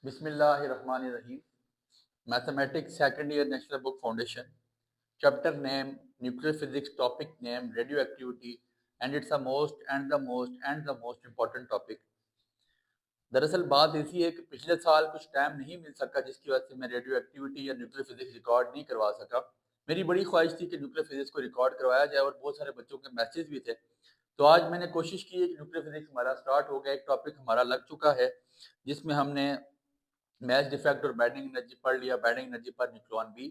Bismillahirrahmanirrahim. Mathematics second year National Book Foundation. Chapter name, nuclear physics, topic name, radioactivity, and it's the most important topic. दरअसल बात ऐसी है कि पिछले साल कुछ टाइम नहीं मिल सका जिसकी वजह से मैं रेडियो एक्टिविटी या न्यूक्लियर फिजिक्स रिकॉर्ड नहीं करवा सका। मेरी बड़ी ख्वाहिश थी कि न्यूक्लियर फिजिक्स को रिकॉर्ड करवाया जाए और बहुत सारे बच्चों के मैसेज भी थे। तो आज मैंने कोशिश की है कि न्यूक्लियर फिजिक्स हमारा स्टार्ट हो गया, एक टॉपिक हमारा लग चुका है जिसमें हमने मैच डिफेक्ट और बैंडिंग एनर्जी पढ़ लिया, बैंडिंग एनर्जी पर न्यूक्लॉन भी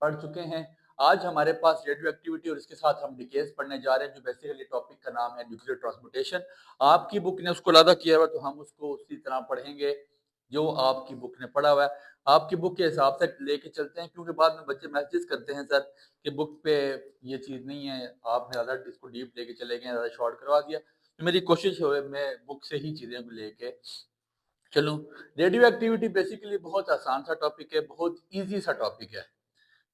पढ़ चुके हैं। आज हमारे पास रेडियो एक्टिविटी और इसके साथ हम डिकेज पढ़ने जा रहे हैं, जो बेसिकली टॉपिक का नाम है न्यूक्लियर ट्रांसपोर्टेशन। आपकी बुक ने उसको लादा किया हुआ तो हम उसको उसी तरह पढ़ेंगे जो आपकी बुक ने पढ़ा हुआ है। आपकी बुक के हिसाब से लेके चलते हैं, क्योंकि बाद में बच्चे मैसेज करते हैं सर कि बुक पे ये चीज़ नहीं है, आपने ज़्यादा इसको डीप लेके चले गए, ज़्यादा शॉर्ट करवा दिया। तो मेरी कोशिश है मैं बुक से ही चीज़ें को लेके चलूं। रेडियो एक्टिविटी बेसिकली बहुत आसान सा टॉपिक है, बहुत इजी सा टॉपिक है।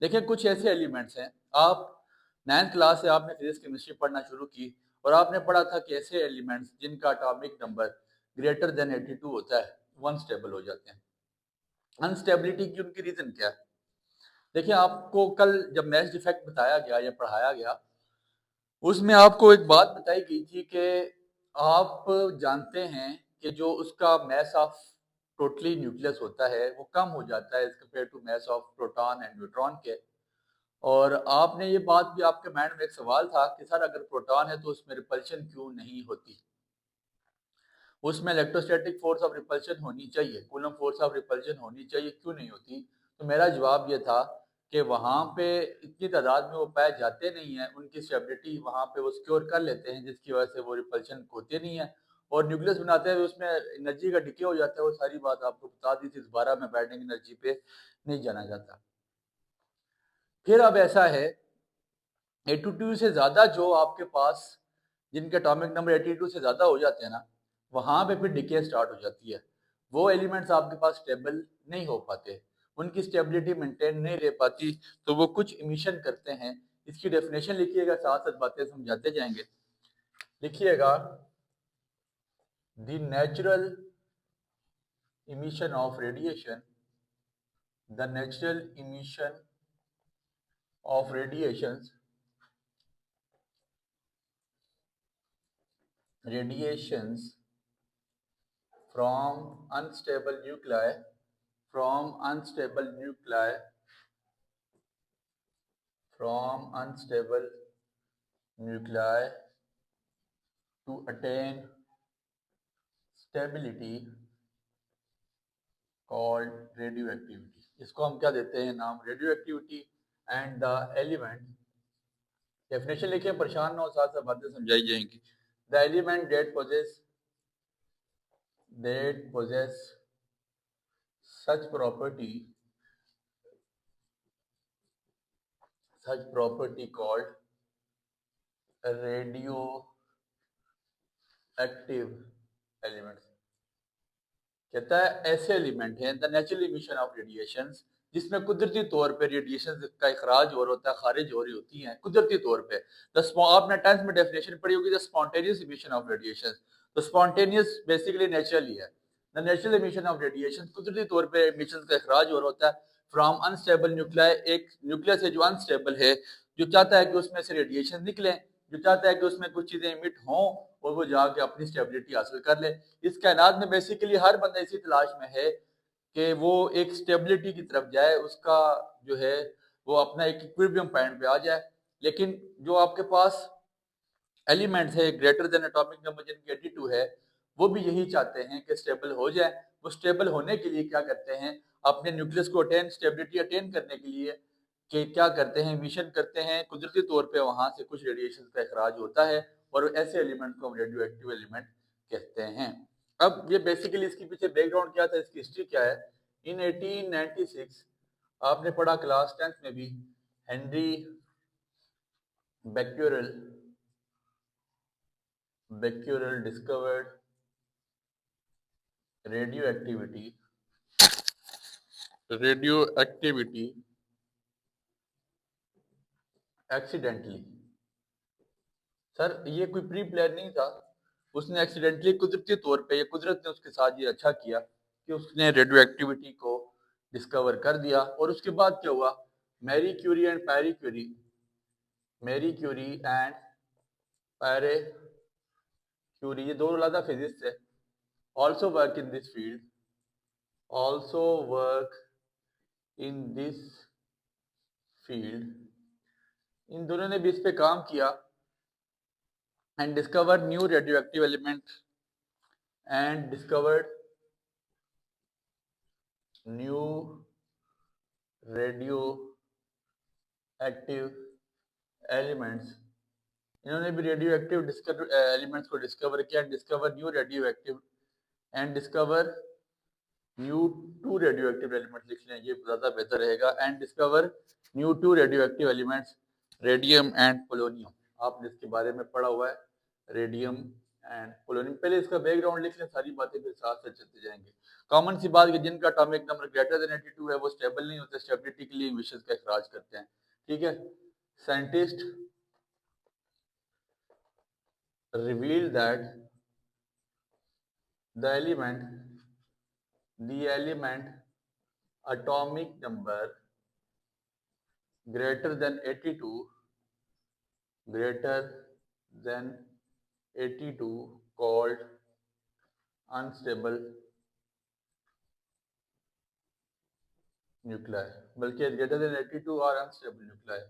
देखिए कुछ ऐसे एलिमेंट्स हैं, आप 9th क्लास से आपने फिजिक्स केमिस्ट्री पढ़ना शुरू की और आपने पढ़ा था कि ऐसे एलिमेंट्स जिनका एटॉमिक नंबर ग्रेटर देन 82 होता है वो अनस्टेबल हो जाते हैं। अनस्टेबिलिटी की उनकी रीजन क्या है? देखिए आपको कल जब मैच डिफेक्ट बताया गया या पढ़ाया गया, उसमें आपको एक बात बताई गई थी कि आप जानते हैं कि जो उसका मैस ऑफ टोटली न्यूक्लियस होता है वो कम हो जाता है as compare to mass of proton and neutron के। और आपने ये बात भी, आपके माइंड में एक सवाल था कि सर अगर प्रोटॉन है तो उसमें रिपल्शन क्यों नहीं होती, उसमें इलेक्ट्रोस्टैटिक फोर्स ऑफ रिपल्शन होनी चाहिए, कूलम फोर्स ऑफ रिपल्शन होनी चाहिए, क्यों नहीं होती? तो मेरा जवाब ये था कि वहाँ पे इतनी तादाद में वो पाए जाते नहीं हैं, उनकी स्टेबिलिटी वहाँ पे वो सिक्योर कर लेते हैं जिसकी वजह से वो रिपल्शन होते नहीं है। और न्यूक्लियस बनाते हैं उसमें एनर्जी का डिके हो जाता है, वो सारी बात आपको बता दी थी, दोबारा में बैंडिंग एनर्जी पे नहीं जाना जाता। फिर अब ऐसा है 82 से ज़्यादा जो आपके पास जिनके एटॉमिक नंबर 82 से ज़्यादा हो जाते हैं ना, वहाँ पे फिर डिके स्टार्ट हो जाती है। वो एलिमेंट्स आपके पास स्टेबल नहीं हो पाते, उनकी स्टेबिलिटी मेंटेन नहीं रह पाती, तो वो कुछ इमिशन करते हैं। इसकी डेफिनेशन लिखिएगा, साथ साथ बातें समझाते जाएंगे। लिखिएगा, the natural emission of radiation, the natural emission of radiations from unstable nuclei from unstable nuclei from unstable nuclei to attain stability called radioactivity। इसको हम क्या देते हैं नाम, radioactivity. And the element, definition लिखिए, परेशान ना हो, साथ साथ बातें समझाई जाएंगी। The element that possess such property called radioactive elements। कहता है ऐसे एलिमेंट हैं the natural emission of radiations, जिसमें कुदरती तौर पे रेडिएशन का इखराज हो रहा होता है, खारिज हो रही होती हैं कुदरती तौर पे। आपने 10th में डेफिनेशन पढ़ी होगी, the spontaneous emission of radiation. तो स्पॉन्टेनियस बेसिकली नेचुरल ही है। The natural emission of radiation, कुदरती तौर पे इमिशन का इखराज हो रहा होता है फ्रॉम अनस्टेबल न्यूक्लियाई, एक न्यूक्लियस है जो अनस्टेबल है, जो चाहता है कि उसमें से रेडिएशन निकले, जो चाहता है कि उसमें कुछ चीजें इमिट हों और वो जाके अपनी स्टेबिलिटी हासिल कर ले। इस कायनात में बेसिकली हर बंदा इसी तलाश में है कि वो एक स्टेबिलिटी की तरफ जाए, उसका जो है वो अपना एक इक्विलिब्रियम पॉइंट पे आ जाए। लेकिन जो आपके पास एलिमेंट्स है ग्रेटर देन एटॉमिक नंबर जिनकी 82 है, वो भी यही चाहते हैं कि स्टेबल हो जाए। वो स्टेबल होने के लिए क्या करते हैं, अपने न्यूक्लियस को स्टेबिलिटी अटेन करने के लिए कि क्या करते हैं, मिशन करते हैं, कुदरती तौर पे वहां से कुछ रेडिएशन का इखराज होता है और ऐसे एलिमेंट को हम रेडियो एक्टिव एलिमेंट कहते हैं। अब ये बेसिकली इसके पीछे बैकग्राउंड क्या था, इसकी हिस्ट्री क्या है। इन 1896 आपने पढ़ा क्लास 10th में भी, Henry becquerel discovered radioactivity accidentally. Sir ये कोई प्री प्लान नहीं था, उसने एक्सीडेंटली कुदरती तौर पे, ये कुदरत ने उसके साथ ये अच्छा किया कि उसने रेडियो एक्टिविटी को डिस्कवर कर दिया। और उसके बाद क्या हुआ, Marie Curie and Pierre Curie, Marie Curie and Pierre Curie, ये दोनों अलग फिजिक्स है, also work in this field, also work in this field, इन दोनों ने भी इस पे काम किया and discover new radioactive element and discovered new radio active elements. इन्होंने भी रेडियो एक्टिव एलिमेंट्स को डिस्कवर किया, discover new radioactive and discover new two radio active elements लिख लें, ये ज़्यादा बेहतर रहेगा, and discover new two radio active elements, radium and polonium. आपने इसके बारे में पढ़ा हुआ है, रेडियम एंड पोलोनियम। पहले इसका बैकग्राउंड लिख लें, सारी बातें फिर साथ साथ चलते जाएंगे। कॉमन सी बात कि जिनका एटॉमिक नंबर ग्रेटर देन 82 है वो स्टेबल नहीं होते, स्टेबिलिटी के लिए इमिशंस का इखराज करते हैं। ठीक है, scientist revealed that the element atomic number greater than 82 called unstable nuclei, बल्कि greater than 82 और unstable nuclei।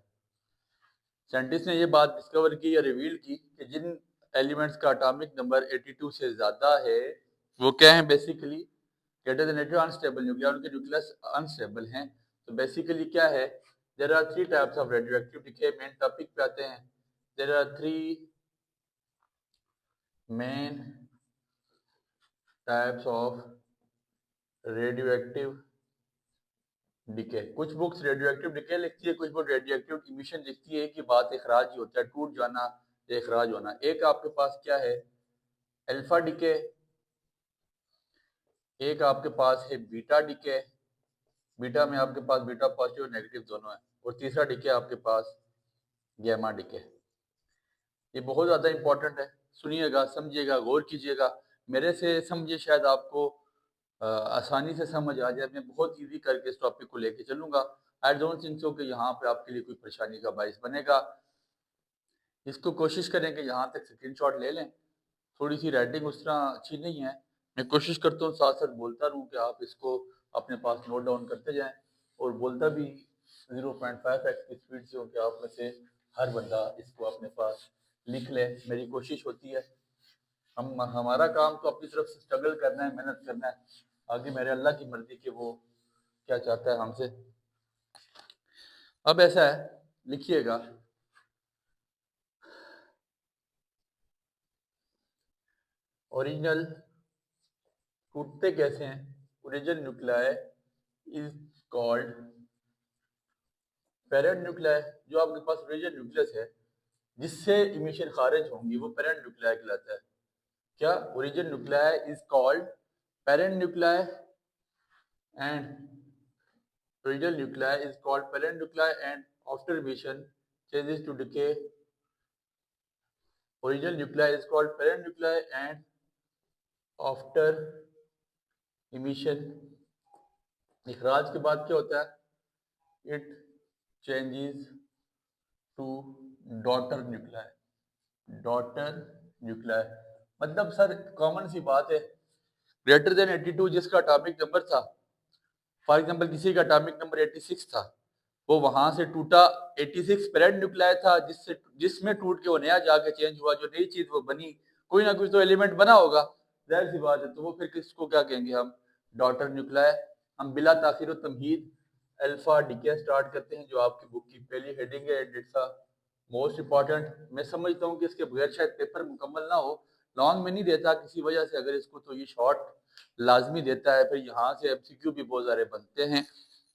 साइंटिस्ट ने ये बात डिस्कवर की या रिवील की कि जिन एलिमेंट्स का एटॉमिक नंबर 82 से ज़्यादा है वो क्या है, basically greater than 82 unstable nuclear, उनके न्यूक्लियस अनस्टेबल हैं। तो बेसिकली क्या है, there are 3 types of radio activity के मेन टॉपिक पे आते हैं। There are 3 main types of radio active decay. कुछ बुक्स रेडियो एक्टिव डिके लिखती है, कुछ बुक रेडियो एक्टिव इमिशन लिखती है कि बात इखराज ही होता है, टूट जाना या इखराज होना। एक आपके पास क्या है, अल्फा डिके, एक आपके पास है बीटा डिके, बीटा में आपके पास बीटा पॉजिटिव और नेगेटिव दोनों है, और तीसरा डिके आपके पास गैमा डिके। ये बहुत ज़्यादा इंपॉर्टेंट है, सुनिएगा, समझिएगा, गौर कीजिएगा। मेरे से समझिए, शायद आपको आसानी से समझ आ जाए। मैं बहुत इजी करके इस टॉपिक को लेके चलूँगा। आई डोंट थिंक सो कि यहाँ पे आपके लिए कोई परेशानी का बाइस बनेगा। इसको कोशिश करें कि यहाँ तक स्क्रीनशॉट ले लें। थोड़ी सी राइटिंग उस तरह अच्छी नहीं है, मैं कोशिश करता हूँ साथ साथ बोलता रहूँ कि आप इसको अपने पास नोट डाउन करते जाएं, और बोलता भी 0.5x की स्पीड से हो कि आप में से हर बंदा इसको अपने पास लिख ले। मेरी कोशिश होती है, हमारा काम तो अपनी तरफ से स्ट्रगल करना है, मेहनत करना है, आगे मेरे अल्लाह की मर्जी कि वो क्या चाहता है हमसे। अब ऐसा है, लिखिएगा, ओरिजिनल टूटते कैसे हैं, original nuclei is called parent nuclei. जो आपके पास ओरिजिनल न्यूक्लियस है जिससे इमिशन खारिज होंगी वो पेरेंट न्यूक्लियाई कहलाता है। क्या, original nuclei is called parent nuclei and original nuclei is called parent nuclei, and after emission changes to decay, original nuclei is called parent nuclei, and after emission, इखराज के बाद क्या होता है, it changes to daughter nuclei, daughter nuclei। मतलब sir common सी बात है, greater than 82 जिसका atomic number था, फॉर एग्जांपल किसी का एटॉमिक नंबर 86 था, वो वहां से टूटा, 86 पेरेंट न्यूक्लियाई था जिसमें टूट के वो नया जाके चेंज हुआ, जो नई चीज वो बनी, कोई ना कोई तो एलिमेंट बना होगा, जाहिर सी बात है। तो वो फिर किसको क्या कहेंगे हम, डॉटर न्यूक्लियाई। हम बिला ताखीर व तमहीद अल्फा डीके स्टार्ट करते हैं, जो आपकी बुक की पहली हेडिंग है, इट्स अ मोस्ट इंपॉर्टेंट। मैं समझता हूँ कि इसके बगैर शायद पेपर मुकम्मल ना हो, लॉन्ग में नहीं देता किसी वजह से, अगर इसको तो ये शॉर्ट लाजमी देता है। फिर यहाँ से एमसीक्यू भी बहुत सारे बनते हैं।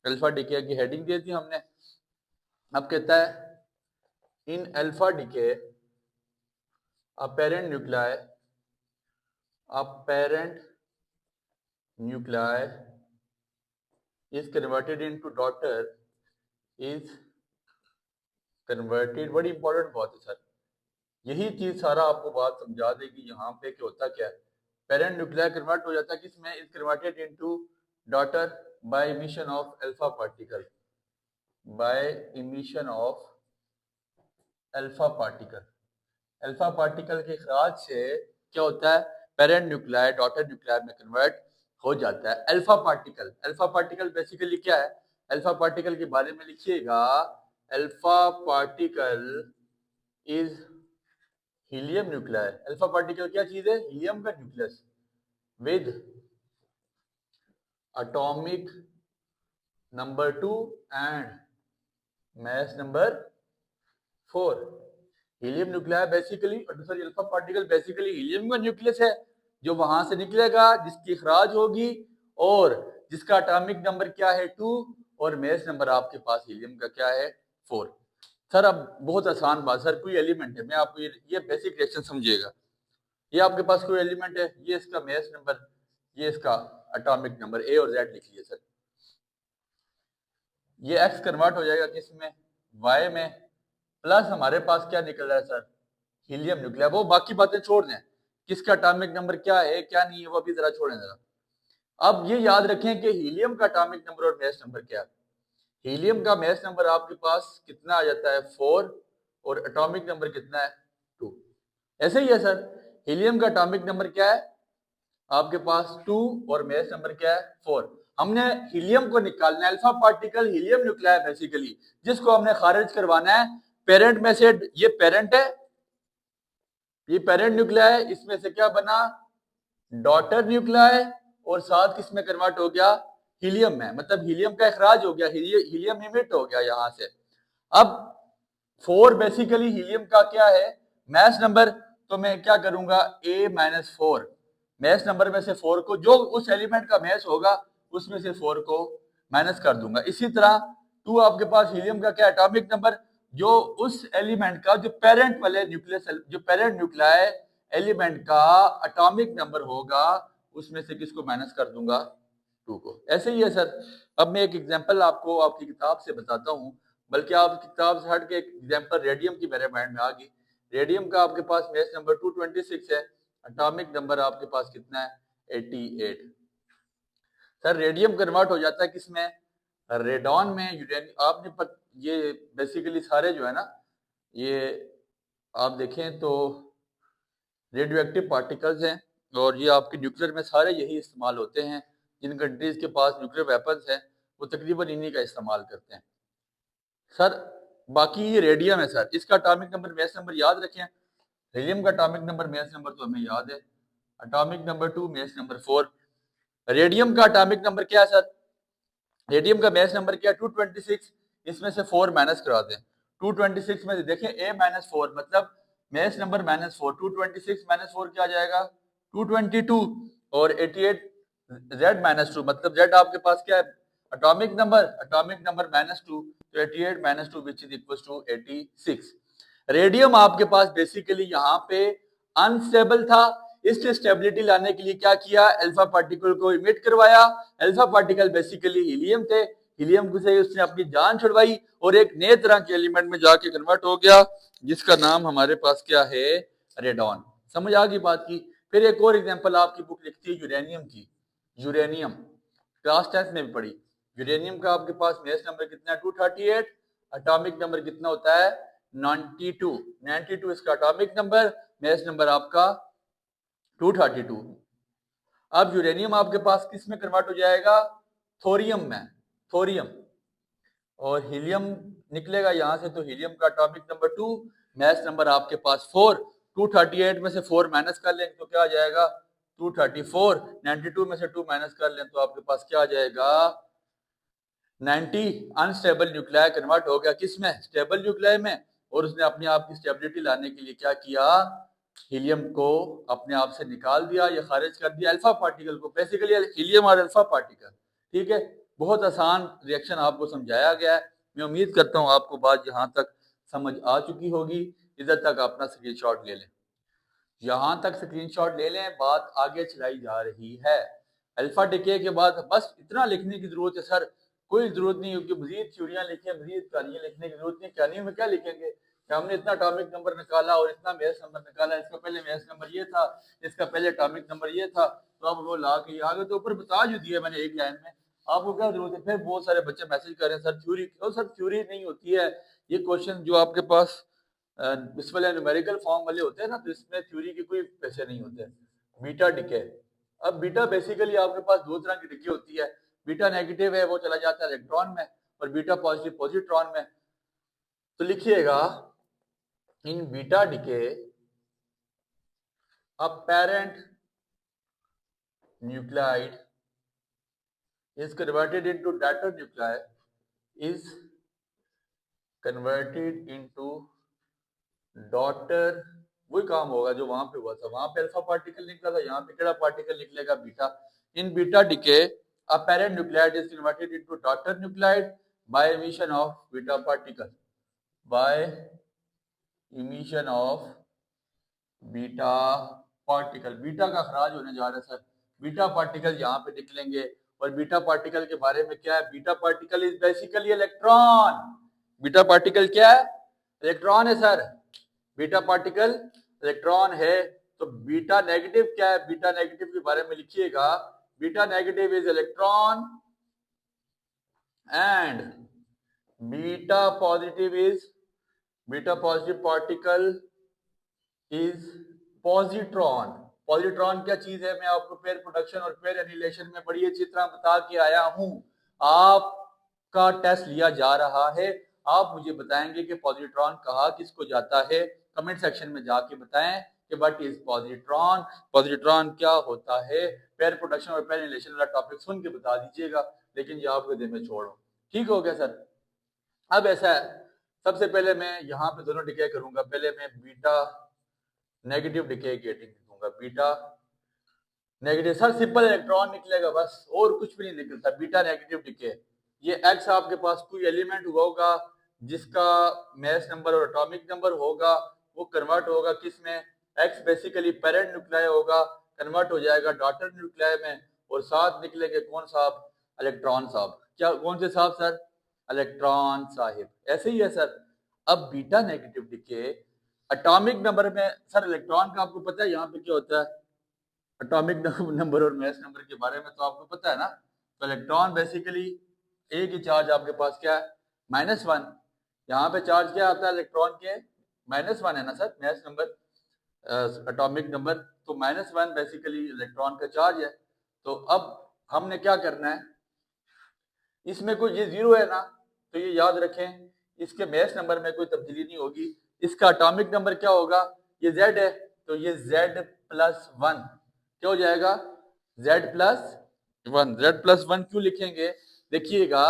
अल्फा डीके की हेडिंग दे दी हमने। अब कहता है in alpha decay apparent nuclei is converted into daughter is converted। बड़ी इंपॉर्टेंट बात है सर, यही चीज सारा आपको बात समझा देगी यहाँ पे कि होता क्या है। पेरेंट न्यूक्लियर कन्वर्ट हो जाता है किसमें, is converted into daughter by emission of alpha particle, by emission of alpha particle. Alpha particle के इखराज से क्या होता है, पेरेंट न्यूक्लियर डॉटर न्यूक्लियर में कन्वर्ट हो जाता है। Alpha particle, alpha particle basically क्या है, अल्फा पार्टिकल के बारे में लिखिएगा, alpha particle is helium nuclear. Alpha particle क्या चीज है, हीलियम का nucleus with atomic number 2 and mass number 4। Helium nuclear basically, sorry alpha particle basically helium का न्यूक्लियस है जो वहां से निकलेगा, जिसकी इखराज होगी और जिसका एटॉमिक नंबर क्या है 2 और मास नंबर आपके पास हीलियम का क्या है 4। सर अब बहुत आसान बात, सर कोई एलिमेंट है, मैं आपको ये बेसिक रिएक्शन समझिएगा, ये आपके पास कोई एलिमेंट है, ये इसका मास नंबर, ये इसका एटॉमिक नंबर ए और जेड लिखिए सर। ये एक्स कन्वर्ट हो जाएगा किसमें, वाई में, प्लस हमारे पास क्या निकल रहा है सर, हीलियम न्यूक्लियर। वो बाकी बातें छोड़ दें, किसका एटॉमिक नंबर क्या है क्या नहीं है वो अभी जरा छोड़ें जरा। अब ये याद रखें कि हीलियम का एटॉमिक नंबर और मास नंबर क्या है। हीलियम का मास नंबर आपके पास कितना आ जाता है 4 और एटॉमिक नंबर कितना है 2। ऐसे ही है सर, हीलियम का एटॉमिक नंबर क्या है आपके पास 2 और मास नंबर क्या है 4। हमने हीलियम को निकालना है, alpha particle helium nuclear basically, जिसको हमने खारिज करवाना है पेरेंट में से। ये पेरेंट है, ये पेरेंट न्यूक्लियर है, इसमें से क्या बना डॉटर न्यूक्लियर और साथ किसमें कन्वर्ट हो गया हीलियम में, मतलब हीलियम का इखराज हो गया, हीलियम इमिट हो गया यहां से। अब 4 बेसिकली हीलियम का क्या है मास नंबर, तो मैं क्या करूंगा A-4 मास नंबर में से 4 को, जो उस एलिमेंट का मास होगा उसमें से 4 को माइनस कर दूंगा। इसी तरह 2 आपके पास हीलियम का क्या एटॉमिक नंबर, जो उस एलिमेंट का जो पेरेंट वाले न्यूक्लियस, जो पेरेंट न्यूक्लियर एलिमेंट का एटॉमिक नंबर होगा उसमें से किसको माइनस कर दूंगा 2 को। ऐसे ही है सर। अब मैं एक एग्जांपल आपको आपकी किताब से बताता हूं, बल्कि आप किताब से हट के एक एग्जांपल रेडियम की मेरे माइंड में आ गई। रेडियम का आपके पास मास नंबर 226 है, एटॉमिक नंबर आपके पास कितना है 88। सर रेडियम कन्वर्ट हो जाता है किसमें, रेडॉन में, यूरेनियम। आपने ये बेसिकली सारे जो है ना, ये आप देखें तो रेडियो एक्टिव पार्टिकल्स हैं और ये आपके न्यूक्लियर में सारे यही इस्तेमाल होते हैं। जिन कंट्रीज के पास न्यूक्लियर वेपन्स हैं वो तकरीबन इन्हीं का इस्तेमाल करते हैं। सर बाकी ये रेडियम है सर, इसका एटॉमिक नंबर मास नंबर याद रखें। हीलियम का एटॉमिक नंबर मास नंबर तो हमें याद है, एटॉमिक नंबर 2 मास नंबर 4। रेडियम का एटॉमिक नंबर क्या है सर, रेडियम का मास नंबर क्या है 226, इसमें से 4 माइनस करा दें। 226 में से देखें A-4 मतलब मास नंबर -4, 226 -4 क्या आ जाएगा 222 और 88 Z-2 मतलब Z आपके पास क्या है एटॉमिक नंबर -2, तो 88 -2 which is equal to 86। Radium आपके पास बेसिकली यहाँ पे अनस्टेबल था, इससे स्टेबिलिटी लाने के लिए क्या किया, अल्फा पार्टिकल को इमिट करवाया। अल्फा पार्टिकल बेसिकली हीलियम थे, हीलियम से उसने अपनी जान छुड़वाई और एक नए तरह के एलिमेंट में जाके कन्वर्ट हो गया, जिसका नाम हमारे पास क्या है रेडॉन। समझ आ गई बात की। फिर एक और एग्जांपल आपकी बुक लिखती है यूरेनियम की। यूरेनियम क्लास 10 में भी पढ़ी। यूरेनियम का आपके पास मास नंबर कितना है 238, एटॉमिक नंबर कितना होता है 92 इसका एटॉमिक नंबर, मास नंबर आपका 232। अब यूरेनियम आपके पास किस में कन्वर्ट हो जाएगा थोरियम में, थोरियम, और हीलियम निकलेगा यहां से, तो हीलियम का एटॉमिक नंबर 2, मास नंबर आपके पास 4। 238 में से 4 माइनस कर लें तो क्या आ जाएगा 234, 92 में से 2 माइनस कर लें तो आपके पास क्या आ जाएगा 90। अनस्टेबल न्यूक्लियर कन्वर्ट हो गया किस में, स्टेबल न्यूक्लियर में, और उसने अपने आप की स्टेबिलिटी लाने के लिए क्या किया, हीलियम को अपने आप से निकाल दिया या खारिज कर दिया, अल्फा पार्टिकल को, बेसिकली हीलियम और अल्फा पार्टिकल। ठीक है, बहुत आसान रिएक्शन आपको समझाया गया है। मैं उम्मीद करता हूँ आपको बात यहाँ तक समझ आ चुकी होगी। इधर तक अपना स्क्रीनशॉट ले लें, यहाँ तक स्क्रीनशॉट ले लें, बात आगे चलाई जा रही है। अल्फा डिके के बाद बस इतना लिखने की जरूरत है सर, कोई जरूरत नहीं है कि मजीद थ्योरियां लिखें, मजीद कहानियां लिखने की जरूरत नहीं। कहानियों में क्या लिखेंगे, कि हमने इतना एटॉमिक नंबर निकाला और इतना मेस नंबर निकाला, इसका पहले मेस नंबर ये था, इसका पहले एटॉमिक नंबर ये था, तो अब वो ला के आगे तो ऊपर बता जो दिया मैंने एक लाइन में, आपको क्या जरूरत है? फिर बहुत सारे बच्चे मैसेज कर रहे हैं सर थ्योरी, और सर थ्योरी नहीं होती है ये क्वेश्चन जो आपके पास इस वाले न्यूमेरिकल फॉर्म वाले होते हैं ना, तो इसमें थ्योरी के कोई पैसे नहीं होते। बीटा डिके, अब बीटा बेसिकली आपके पास दो तरह की डिके होती है, बीटा नेगेटिव है वो चला जाता है इलेक्ट्रॉन में, और बीटा पॉजिटिव पॉजिट्रॉन में। तो लिखिएगा in beta decay a parent nuclide is converted into daughter nuclei is converted into daughter, वही काम होगा जो वहां पे हुआ था, वहां पे अल्फा पार्टिकल निकला था, यहाँ पे केड़ा पार्टिकल निकलेगा? Beta. In beta decay a parent nuclide is converted into daughter nuclide by emission of beta particle, by emission of beta particle. Beta का खराज होने जा रहा है सर, बीटा पार्टिकल यहाँ पे निकलेंगे। और बीटा पार्टिकल के बारे में क्या है? Beta particle is basically electron. Beta particle क्या है? इलेक्ट्रॉन है सर। बीटा पार्टिकल इलेक्ट्रॉन है। तो बीटा नेगेटिव क्या है? बीटा नेगेटिव के बारे में लिखिएगा, beta negative is electron and beta positive is, beta positive particle is positron. Positron क्या चीज है? मैं आपको पेयर प्रोडक्शन और पेयर एनिहिलेशन में बड़ी अच्छी तरह बता के आया हूं। आपका टेस्ट लिया जा रहा है, आप मुझे बताएंगे कि पॉजिट्रॉन कहा किसको जाता है, कमेंट सेक्शन में जाके बताएं कि व्हाट इज पॉजिट्रॉन, पॉजिट्रॉन क्या होता है। पेयर प्रोडक्शन और पेयर एनिहिलेशन वाला टॉपिक सुन के बता दीजिएगा, लेकिन ये आपके दिन में छोड़ो। ठीक हो गया सर? अब ऐसा है, सबसे पहले मैं यहाँ पे दोनों डिके करूंगा। पहले मैं बीटा नेगेटिव डिके गेटिंग दूंगा, beta negative. Sir simple electron निकलेगा बस, और कुछ भी नहीं निकलता। बीटा नेगेटिव डिके, ये एक्स आपके पास कोई एलिमेंट हुआ होगा जिसका मैस नंबर और एटॉमिक नंबर होगा, वो कन्वर्ट होगा किस में? एक्स बेसिकली पेरेंट न्यूक्लियाई होगा, कन्वर्ट हो जाएगा डॉटर न्यूक्लियाई में, और साथ निकलेंगे कौन साहब? इलेक्ट्रॉन साहब। क्या कौन से साहब सर? इलेक्ट्रॉन साहिब। ऐसे ही है सर। अब beta negative decay atomic number में, सर इलेक्ट्रॉन का आपको पता है यहाँ पे क्या होता है? एटॉमिक नंबर और मैस नंबर के बारे में तो आपको पता है ना। तो इलेक्ट्रॉन बेसिकली एक ही चार्ज आपके पास क्या है? -1। यहाँ पे चार्ज क्या आता है इलेक्ट्रॉन के? -1 है ना sir, mass number atomic number. तो -1 बेसिकली इलेक्ट्रॉन का चार्ज है। तो अब हमने क्या करना है, इसमें कोई ये 0 है ना, तो ये याद रखें इसके मैस नंबर में कोई तब्दीली नहीं होगी। इसका एटॉमिक नंबर क्या होगा? ये Z है, तो ये Z+1 क्या हो जाएगा? Z+1। Z+1 क्यों लिखेंगे? देखिएगा,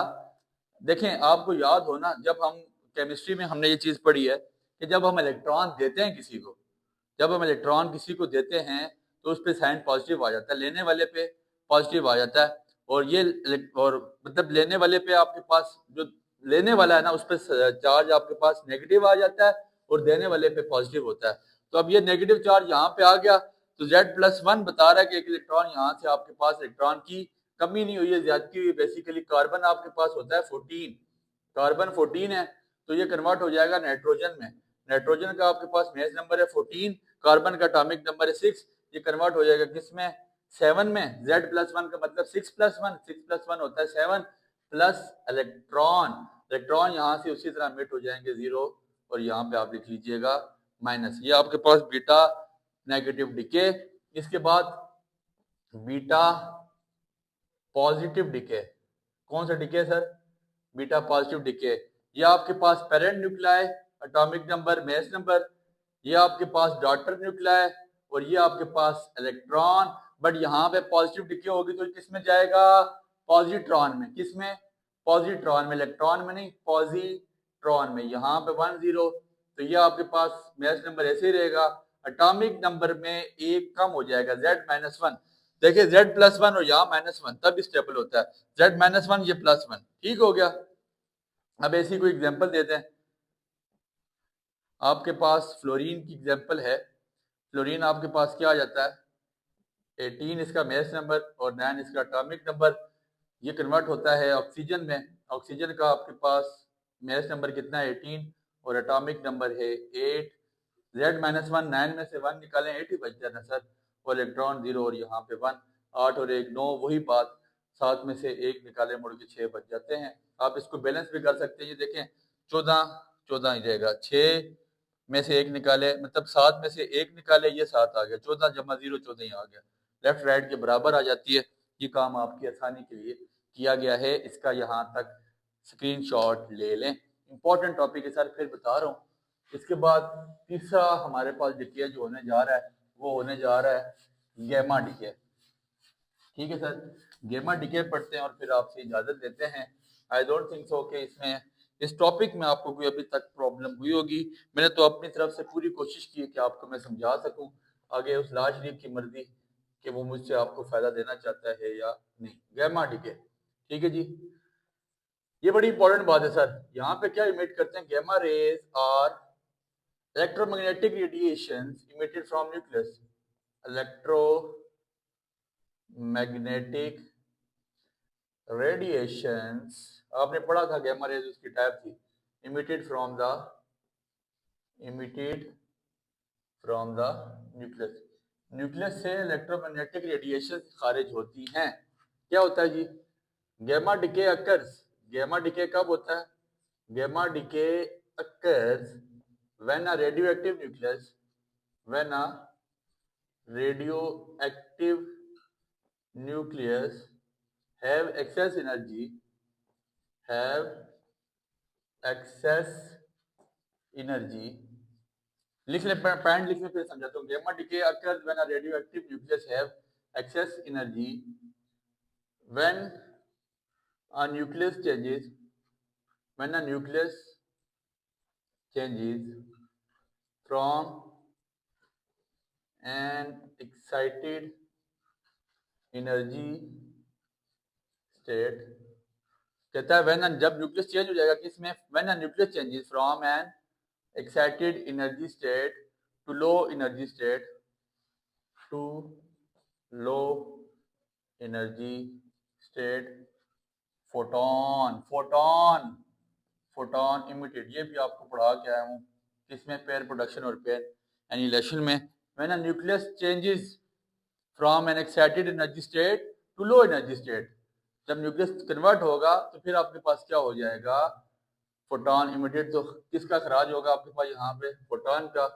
देखें आपको याद हो ना, जब हम केमिस्ट्री में हमने ये चीज पढ़ी है कि जब हम इलेक्ट्रॉन देते हैं किसी को, जब हम इलेक्ट्रॉन किसी को देते हैं तो उस पर साइन पॉजिटिव आ जाता है, लेने वाले पे पॉजिटिव आ जाता है। और ये और मतलब लेने वाले पे आपके पास जो लेने वाला है ना, उस पर चार्ज आपके पास नेगेटिव आ जाता है, और देने वाले पे पॉजिटिव होता है। तो अब ये नेगेटिव चार्ज यहाँ पे आ गया, तो Z+1 बता रहा है कि एक इलेक्ट्रॉन यहाँ से आपके पास इलेक्ट्रॉन की कमी नहीं हुई है, ज्यादती हुई। बेसिकली कार्बन आपके पास होता है 14, कार्बन 14 है, तो ये कन्वर्ट हो जाएगा नाइट्रोजन में। नाइट्रोजन का आपके पास मैस नंबर है 14, कार्बन का एटॉमिक नंबर है 6, ये कन्वर्ट हो जाएगा किसमें? 7 में। Z+1 का मतलब 6+1, 6+1 होता है 7, प्लस इलेक्ट्रॉन। इलेक्ट्रॉन यहाँ से उसी तरह मिट हो जाएंगे 0, और यहाँ पे आप लिख लीजिएगा माइनस। ये आपके पास बीटा नेगेटिव डिके। इसके बाद बीटा पॉजिटिव डिके। कौन सा decay sir? Beta positive decay. ये आपके पास parent nuclei, atomic number, mass number, ये आपके पास डॉटर न्यूक्लियाई, और ये आपके पास इलेक्ट्रॉन। बट यहाँ पे पॉजिटिव डिके होगी तो किस में जाएगा? पॉजिट्रॉन में। किस में? पॉजिट्रॉन में, इलेक्ट्रॉन में नहीं, पॉजिट्रॉन में। यहाँ पे 1 0, तो ये आपके पास मैस नंबर ऐसे ही रहेगा, एटॉमिक नंबर में एक कम हो जाएगा, Z-1। देखिए Z+1 और यहाँ -1 तब स्टेबल होता है, Z-1 ये +1। ठीक हो गया? अब ऐसी कोई एग्जांपल देते हैं। आपके पास फ्लोरीन की एग्जांपल है। फ्लोरीन आपके पास क्या आ जाता है? 18 इसका मैस नंबर और 9 इसका एटॉमिक नंबर। ये कन्वर्ट होता है ऑक्सीजन में। ऑक्सीजन का आपके पास मैस नंबर कितना है? 18, और एटॉमिक नंबर है 8। Z-1 9 में से 1 निकालें 8 ही बच जाए ना सर, और इलेक्ट्रॉन 0 और यहाँ पे 1, 8 और 1 9, वही बात, 7 में से 1 निकाले मुड़ के 6 बच जाते हैं। आप इसको बैलेंस भी कर सकते हैं, ये देखें 14 14 ही रहेगा, 6 में से 1 निकाले मतलब 7 में से 1 निकाले, ये 7 आ गया, 14 जमा 0 14 ही आ गया, लेफ्ट राइट के बराबर आ जाती है। ये काम आपकी आसानी के लिए किया गया है, इसका यहाँ तक स्क्रीनशॉट ले लें। इंपॉर्टेंट टॉपिक है सर, फिर बता रहा हूँ। इसके बाद तीसरा हमारे पास डिके जो होने जा रहा है वो होने जा रहा है गैमा डिके। ठीक है सर, गैमा डिके पढ़ते हैं और फिर आपसे इजाजत लेते हैं। आई डोंट थिंक सो कि इसमें इस टॉपिक में आपको कोई अभी तक प्रॉब्लम हुई होगी। मैंने तो अपनी तरफ से पूरी कोशिश की है कि आपको मैं समझा सकूं। आगे उस लाल शरीफ की मर्जी कि वो मुझसे आपको फायदा देना चाहता है या नहीं। गैमा डिके, ठीक है जी, ये बड़ी इंपॉर्टेंट बात है सर। यहाँ पे क्या इमिट करते हैं, gamma rays are electromagnetic radiations emitted from nucleus. Electromagnetic radiations, आपने पढ़ा था गैमा रेज उसकी टाइप थी, emitted from the nucleus. Nucleus से इलेक्ट्रोमैग्नेटिक रेडिएशन खारिज होती हैं। क्या होता है जी, gamma decay occurs, gamma decay कब होता है, gamma decay occurs when a radioactive nucleus, when a radioactive nucleus have excess energy, have excess energy, लिख ले पॉइंट लिख ले फिर समझाता हूँ। Gamma decay occurs when a radioactive nucleus have excess energy, when a nucleus changes, when a nucleus changes from an excited energy state, कहता है when जब न्यूक्लियस चेंज हो जाएगा किसमें, when a nucleus changes from an excited energy state to low energy state, to low energy state, photon emitted, ये भी आपको पढ़ा के आया हूँ किसमें, पेयर प्रोडक्शन और पेयर एनिलेशन में। when a nucleus changes from an excited energy state to low energy state, जब न्यूक्लियस कन्वर्ट होगा तो फिर आपके पास क्या हो जाएगा, फोटोन इमिटेड। तो किसका खराज होगा आपके पास यहाँ पे, फोटोन का।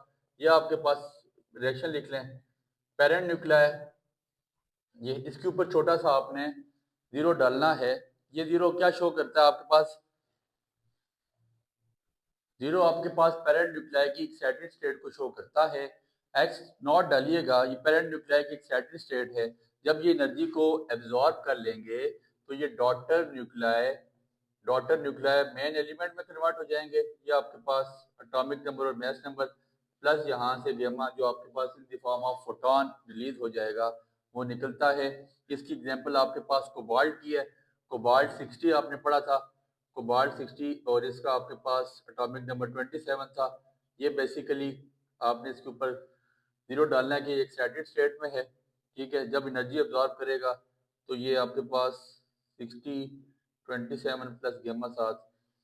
ये आपके पास रिएक्शन लिख लें, पेरेंट न्यूक्लियाई, ये इसके ऊपर छोटा सा आपने जीरो डालना है। ये जीरो क्या शो करता है आपके पास, जीरो आपके पास पेरेंट न्यूक्लियाई की एक्साइटेड स्टेट को शो करता है। एक्स नॉट डालिएगा, ये पेरेंट न्यूक्लियाई की एक्साइटेड स्टेट है। जब ये एनर्जी को एब्जॉर्ब कर लेंगे तो ये डॉटर न्यूक्लियाई मेन एलिमेंट में कन्वर्ट हो जाएंगे। ये आपके पास एटॉमिक नंबर और मास नंबर प्लस यहाँ से गैमा जो आपके पास in the form of photon release हो जाएगा वो निकलता है। इसकी एग्जांपल आपके पास कोबाल्ट की है, कोबाल्ट 60 आपने पढ़ा था, कोबाल्ट 60 और इसका आपके पास एटॉमिक नंबर 27 था। ये बेसिकली आपने इसके ऊपर जीरो डालना है कि एक्साइटेड स्टेट में है, ठीक है। जब एनर्जी अब्जॉर्ब करेगा तो ये आपके पास 60 27 प्लस गैमा साथ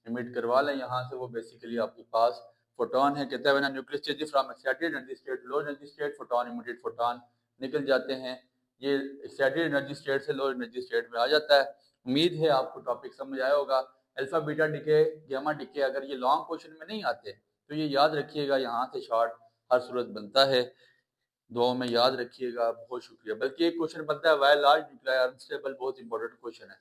इमिट करवा लें यहाँ से, वो बेसिकली आपके पास फोटोन है। कहता है when nucleus changes from excited energy state low energy state, photon emitted photon निकल जाते हैं। ये एक्साइटेड एनर्जी स्टेट से लो एनर्जी स्टेट में आ जाता है। उम्मीद है आपको टॉपिक समझ आया होगा। Alpha beta decay gamma decay अगर ये लॉन्ग क्वेश्चन में नहीं आते तो ये याद रखिएगा, यहाँ से शॉर्ट हर सूरत बनता है। दुआओं में याद रखिएगा। बहुत शुक्रिया। बल्कि एक क्वेश्चन बनता है वाई लार्ज न्यूक्लियाई अनस्टेबल, बहुत इंपॉर्टेंट क्वेश्चन है।